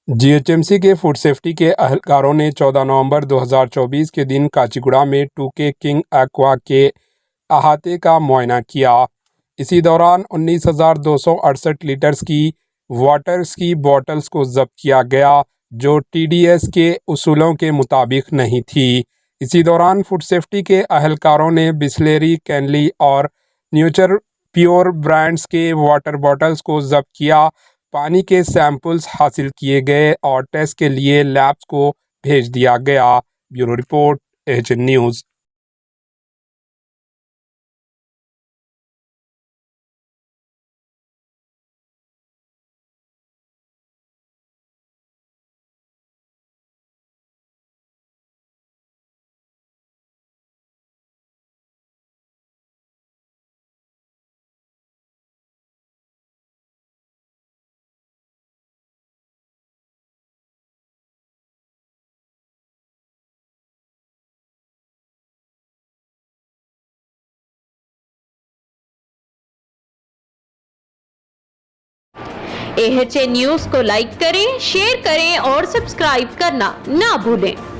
GHMC के food safety के अहलकारों ने 14 नवंबर 2024 के दिन काचीगुड़ा में 2K किंग एक्वा के अहाते का मुआयना किया। इसी दौरान 19,268 लीटर्स की वाटर्स की बॉटल्स को जब्त किया गया, जो टीडीएस के उसूलों के मुताबिक नहीं थी। इसी दौरान फूड सेफ्टी के अहलकारों ने बिस्लेरी, कैनली और न्यूट्र प्योर ब्रांड्स के वाटर बॉटल्स को जब्त किया। पानी के सैंपल्स हासिल किए गए और टेस्ट के लिए लैब्स को भेज दिया गया। Bureau report, HN news. AHN news को लाइक करें, शेयर करें और सब्सक्राइब करना ना भूलें।